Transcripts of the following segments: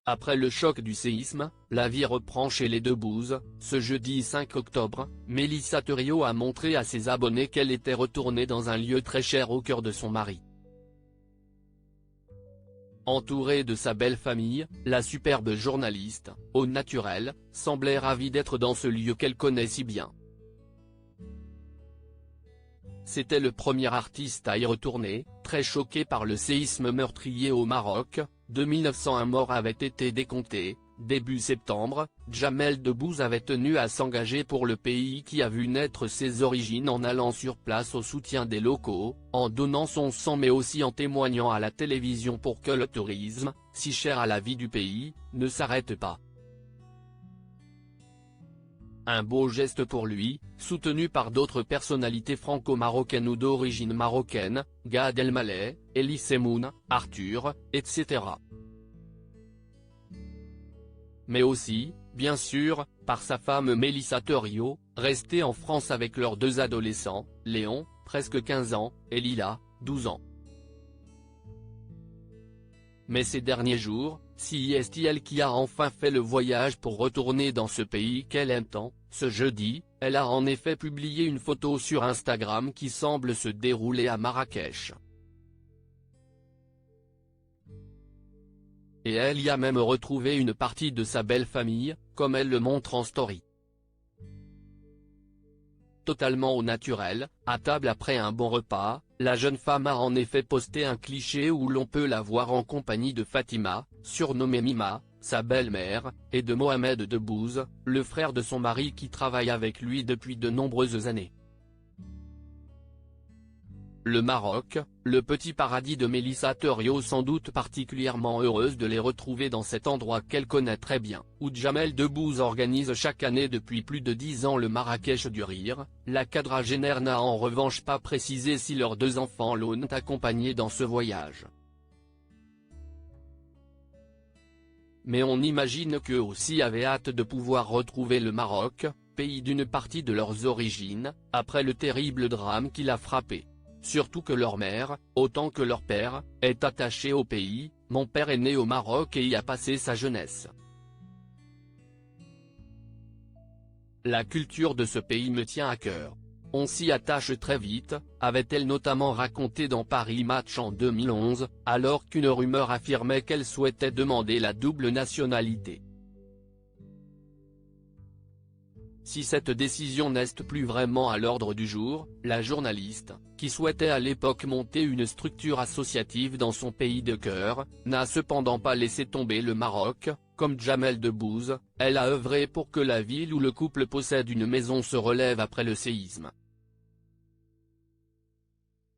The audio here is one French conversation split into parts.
Après le choc du séisme, la vie reprend chez les Debbouze. Ce jeudi 5 octobre, Mélissa Thuriot a montré à ses abonnés qu'elle était retournée dans un lieu très cher au cœur de son mari. Entourée de sa belle famille, la superbe journaliste, au naturel, semblait ravie d'être dans ce lieu qu'elle connaît si bien. C'était le premier artiste à y retourner, très choqué par le séisme meurtrier au Maroc. 2901 morts avaient été décomptés. Début septembre, Jamel Debbouze avait tenu à s'engager pour le pays qui a vu naître ses origines en allant sur place au soutien des locaux, en donnant son sang mais aussi en témoignant à la télévision pour que le tourisme, si cher à la vie du pays, ne s'arrête pas. Un beau geste pour lui, soutenu par d'autres personnalités franco-marocaines ou d'origine marocaine, Gad Elmaleh, Elie Semoun, Arthur, etc. Mais aussi, bien sûr, par sa femme Mélissa Thuriot, restée en France avec leurs deux adolescents, Léon, presque 15 ans, et Lila, 12 ans. Mais ces derniers jours, c'est elle qui a enfin fait le voyage pour retourner dans ce pays qu'elle aime tant. Ce jeudi, elle a en effet publié une photo sur Instagram qui semble se dérouler à Marrakech. Et elle y a même retrouvé une partie de sa belle famille, comme elle le montre en story. Totalement au naturel, à table après un bon repas, la jeune femme a en effet posté un cliché où l'on peut la voir en compagnie de Fatima, surnommée Mima, sa belle-mère, et de Mohamed Debbouze, le frère de son mari qui travaille avec lui depuis de nombreuses années. Le Maroc, le petit paradis de Mélissa Thuriot, sans doute particulièrement heureuse de les retrouver dans cet endroit qu'elle connaît très bien, où Jamel Debbouze organise chaque année depuis plus de 10 ans le Marrakech du Rire. La quadragénaire n'a en revanche pas précisé si leurs deux enfants l'ont accompagnée dans ce voyage. Mais on imagine qu'eux aussi avaient hâte de pouvoir retrouver le Maroc, pays d'une partie de leurs origines, après le terrible drame qui l'a frappé. Surtout que leur mère, autant que leur père, est attachée au pays. Mon père est né au Maroc et y a passé sa jeunesse. La culture de ce pays me tient à cœur. On s'y attache très vite, avait-elle notamment raconté dans Paris Match en 2011, alors qu'une rumeur affirmait qu'elle souhaitait demander la double nationalité. Si cette décision n'est plus vraiment à l'ordre du jour, la journaliste, qui souhaitait à l'époque monter une structure associative dans son pays de cœur, n'a cependant pas laissé tomber le Maroc. Comme Jamel Debbouze, elle a œuvré pour que la ville où le couple possède une maison se relève après le séisme.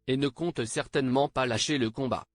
Et ne compte certainement pas lâcher le combat.